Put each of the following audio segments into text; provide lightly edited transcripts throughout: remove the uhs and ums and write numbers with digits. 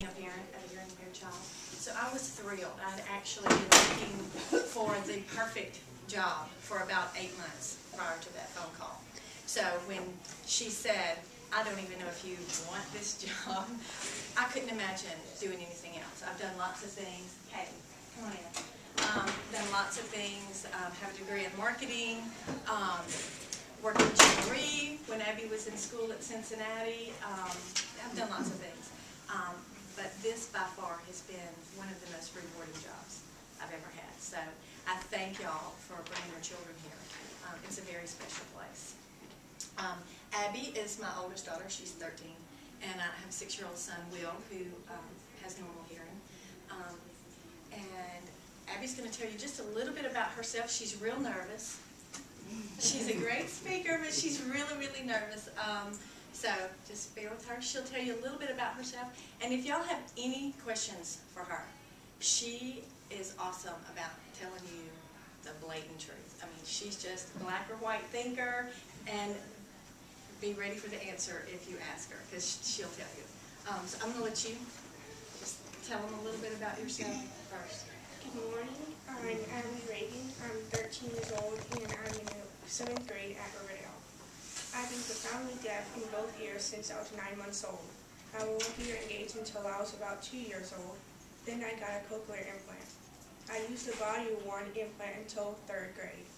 a parent of a hearing impaired child. So I was thrilled. I'd actually been looking for the perfect job for about 8 months prior to that phone call. So when she said, I don't even know if you want this job, I couldn't imagine doing anything else. I've done lots of things. Hey, come on in. Done lots of things, have a degree in marketing, worked in Jamboree when Abbey was in school at Cincinnati. I've done lots of things. But this, by far, has been one of the most rewarding jobs I've ever had. So I thank y'all for bringing your children here. It's a very special place. Abbey is my oldest daughter. She's 13. And I have a 6-year-old son, Will, who has normal hearing. And Abbey's going to tell you just a little bit about herself. She's real nervous. She's a great speaker, but she's really, really nervous. So just bear with her. She'll tell you a little bit about herself. And if y'all have any questions for her, she is awesome about telling you the blatant truth. I mean, she's just a black or white thinker, and be ready for the answer if you ask her, because she'll tell you. So I'm going to let you just tell them a little bit about yourself first. Good morning. I'm Abbey Ragan. I'm 13 years old, and I'm in the 7th grade at Riverdale. I've been profoundly deaf in both ears since I was 9 months old. I won't hear engaged until I was about 2 years old. Then I got a cochlear implant. I used a body-worn implant until 3rd grade.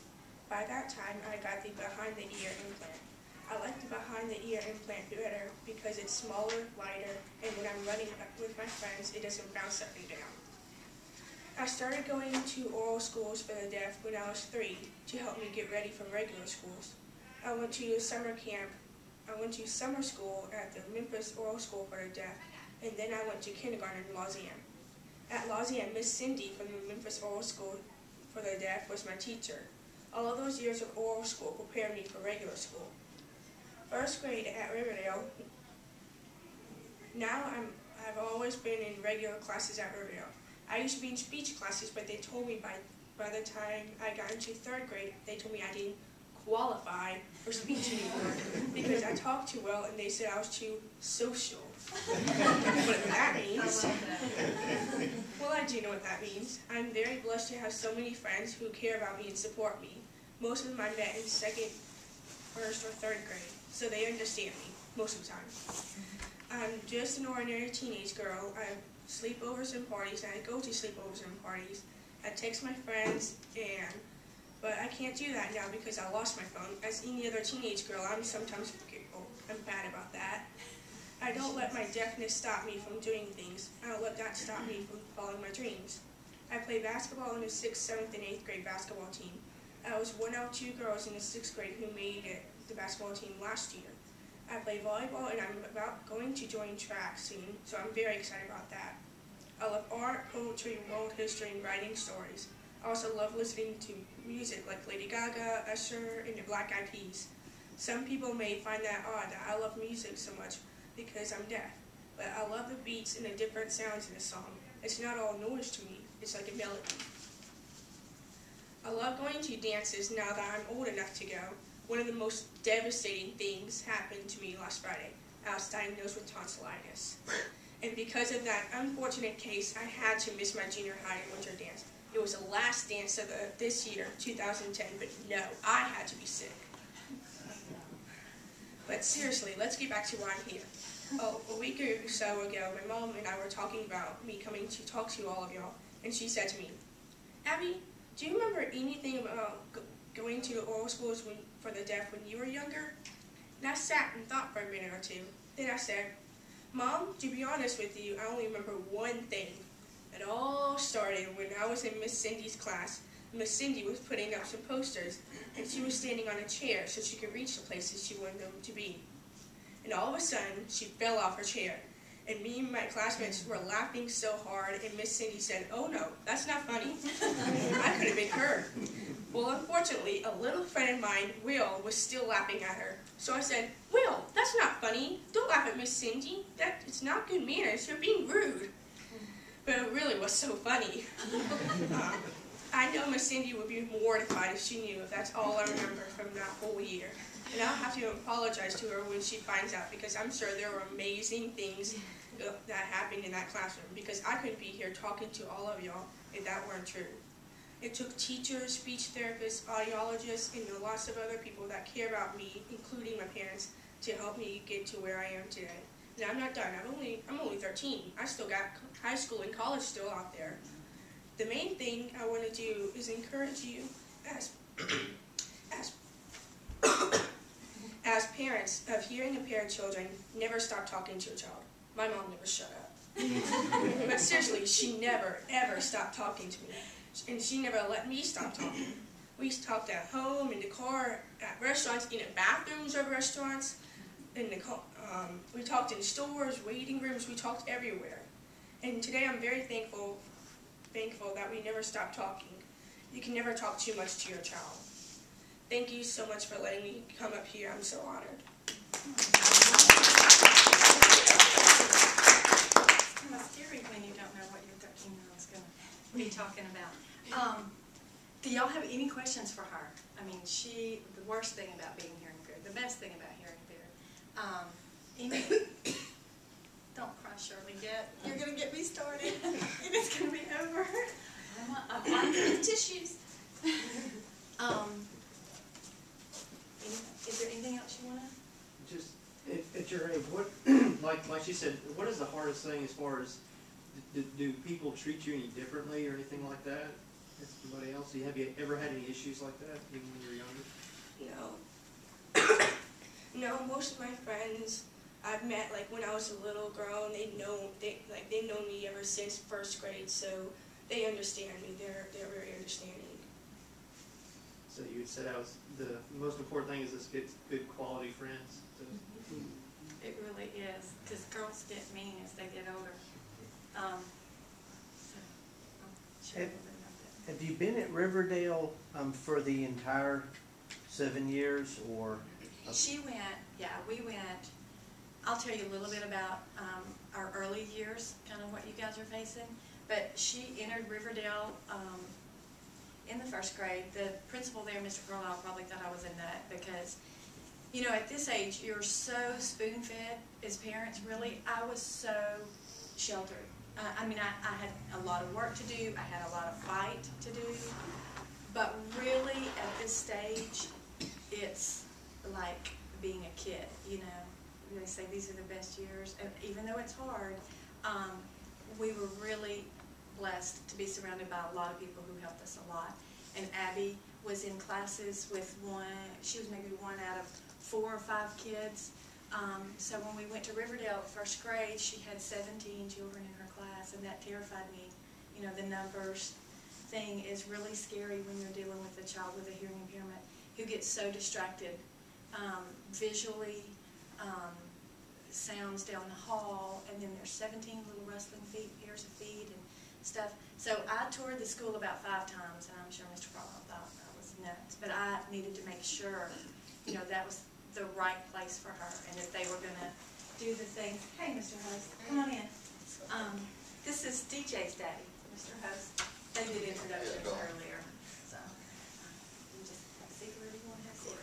By that time, I got the behind-the-ear implant. I like the behind-the-ear implant better because it's smaller, lighter, and when I'm running with my friends, it doesn't bounce up and down. I started going to oral schools for the deaf when I was 3 to help me get ready for regular schools. I went to summer camp. I went to summer school at the Memphis Oral School for the Deaf, and then I went to kindergarten in Lausanne. At Lausanne, Miss Cindy from the Memphis Oral School for the Deaf was my teacher. All of those years of oral school prepared me for regular school. 1st grade at Riverdale. Now I've always been in regular classes at Riverdale. I used to be in speech classes, but they told me by the time I got into 3rd grade, they told me I didn't qualify for speech anymore because I talked too well, and they said I was too social. What that means. Well, I do know what that means. I'm very blessed to have so many friends who care about me and support me. Most of them I met in 2nd, 1st, or 3rd grade, so they understand me most of the time. I'm just an ordinary teenage girl. I have sleepovers and parties, and I go to sleepovers and parties. I text my friends, but I can't do that now because I lost my phone. As any other teenage girl, I'm sometimes forgetful. I'm bad about that. I don't let my deafness stop me from doing things. I don't let that stop me from following my dreams. I play basketball in the 6th, 7th, and 8th grade basketball team. I was one out of 2 girls in the 6th grade who made it the basketball team last year. I play volleyball, and I'm going to join track soon, so I'm very excited about that. I love art, poetry, world history, and writing stories. I also love listening to music like Lady Gaga, Usher, and the Black Eyed Peas. Some people may find that odd that I love music so much because I'm deaf, but I love the beats and the different sounds in a song. It's not all noise to me, it's like a melody. I love going to dances now that I'm old enough to go. One of the most devastating things happened to me last Friday. I was diagnosed with tonsillitis. And because of that unfortunate case, I had to miss my junior high and winter dance. It was the last dance of this year, 2010, but no, I had to be sick. But seriously, let's get back to why I'm here. A week or so ago, my mom and I were talking about me coming to talk to all of y'all, and she said to me, Abby, do you remember anything about going to the oral schools for the deaf when you were younger? And I sat and thought for a minute or two. Then I said, Mom, to be honest with you, I only remember one thing. It all started when I was in Miss Cindy's class. Miss Cindy was putting up some posters, and she was standing on a chair so she could reach the places she wanted them to be. And all of a sudden, she fell off her chair, and me and my classmates were laughing so hard, and Miss Cindy said, oh no, that's not funny. I could have been her. Well, unfortunately, a little friend of mine, Will, was still laughing at her. So I said, Will, that's not funny. Don't laugh at Miss Cindy. It's not good manners. You're being rude. But it really was so funny. I know Miss Cindy would be mortified if she knew if that's all I remember from that whole year. And I'll have to apologize to her when she finds out because I'm sure there were amazing things that happened in that classroom, because I couldn't be here talking to all of y'all if that weren't true. It took teachers, speech therapists, audiologists, and lots of other people that care about me, including my parents, to help me get to where I am today. And I'm not done. I'm only 13. I still got high school and college still out there. The main thing I want to do is encourage you as parents of hearing impaired children, never stop talking to your child. My mom never shut up. But seriously, she never, ever stopped talking to me. And she never let me stop talking. We talked at home, in the car, at restaurants, in the bathrooms of restaurants, we talked in stores, waiting rooms, we talked everywhere. And today I'm very thankful that we never stopped talking. You can never talk too much to your child. Thank you so much for letting me come up here. I'm so honored. It's kind of scary when you don't know what your 13-year-old's going to be talking about. Do y'all have any questions for her? I mean, the worst thing about being hearing impaired, the best thing about hearing impaired. Don't cry, Shirley, yet. You're going to get me started, and it's going to be over. I'm on with tissues. Is there anything else you want to? Just at your age, what, like she said, what is the hardest thing as far as, do people treat you any differently or anything like that as somebody else? Have you ever had any issues like that even when you were younger? No. No, most of my friends I've met like when I was a little girl, and they've known me ever since first grade, so they understand me. They're very understanding. So you would say that was the most important thing, is this good quality friends. It really is, because girls get mean as they get older. Have you been at Riverdale for the entire 7 years, or? She went, yeah, we went. I'll tell you a little bit about our early years, kind of what you guys are facing. But she entered Riverdale in the first grade. The principal there, Mr. Carlisle, probably thought I was a nut because, you know, at this age, you're so spoon-fed as parents, really. I was so sheltered. I mean, I had a lot of work to do. I had a lot of fight to do. But really, at this stage, it's like being a kid, you know. They say these are the best years. And even though it's hard, we were really blessed to be surrounded by a lot of people who helped us a lot. And Abbey was in classes with she was maybe one out of 4 or 5 kids. So when we went to Riverdale first grade, she had 17 children in her class, and that terrified me. You know, the numbers thing is really scary when you're dealing with a child with a hearing impairment who gets so distracted visually, sounds down the hall, and then there's 17 little rustling pairs of feet and stuff. So I toured the school about 5 times, and I'm sure Mr. Carlisle thought I was nuts, but I needed to make sure, you know, that was the right place for her, and that they were going to do the things. Hey, Mr. Host, come on in. This is DJ's daddy, Mr. Host. They did introductions earlier, so you just have a seat wherever you want to have a seat.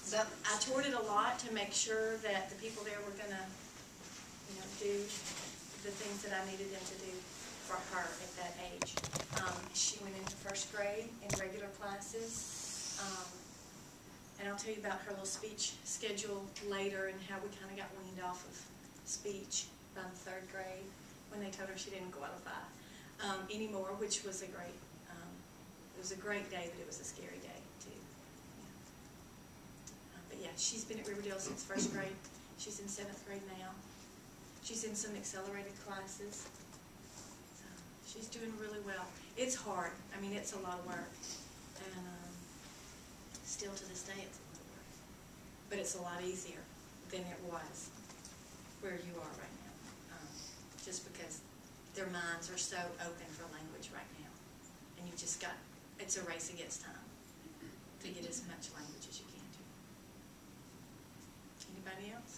So I toured it a lot to make sure that the people there were going to, you know, do the things that I needed them to do for her at that age. She went into first grade in regular classes, and I'll tell you about her little speech schedule later and how we kind of got weaned off of speech by the 3rd grade when they told her she didn't qualify anymore, which was a great, it was a great day, but it was a scary day too. But yeah, she's been at Riverdale since 1st grade. She's in 7th grade now. She's in some accelerated classes. So she's doing really well. It's hard. I mean, it's a lot of work. And still to this day, it's a lot of work. But it's a lot easier than it was where you are right now. Just because their minds are so open for language right now. And you've just got, it's a race against time to get as much language as you can to. Anybody else?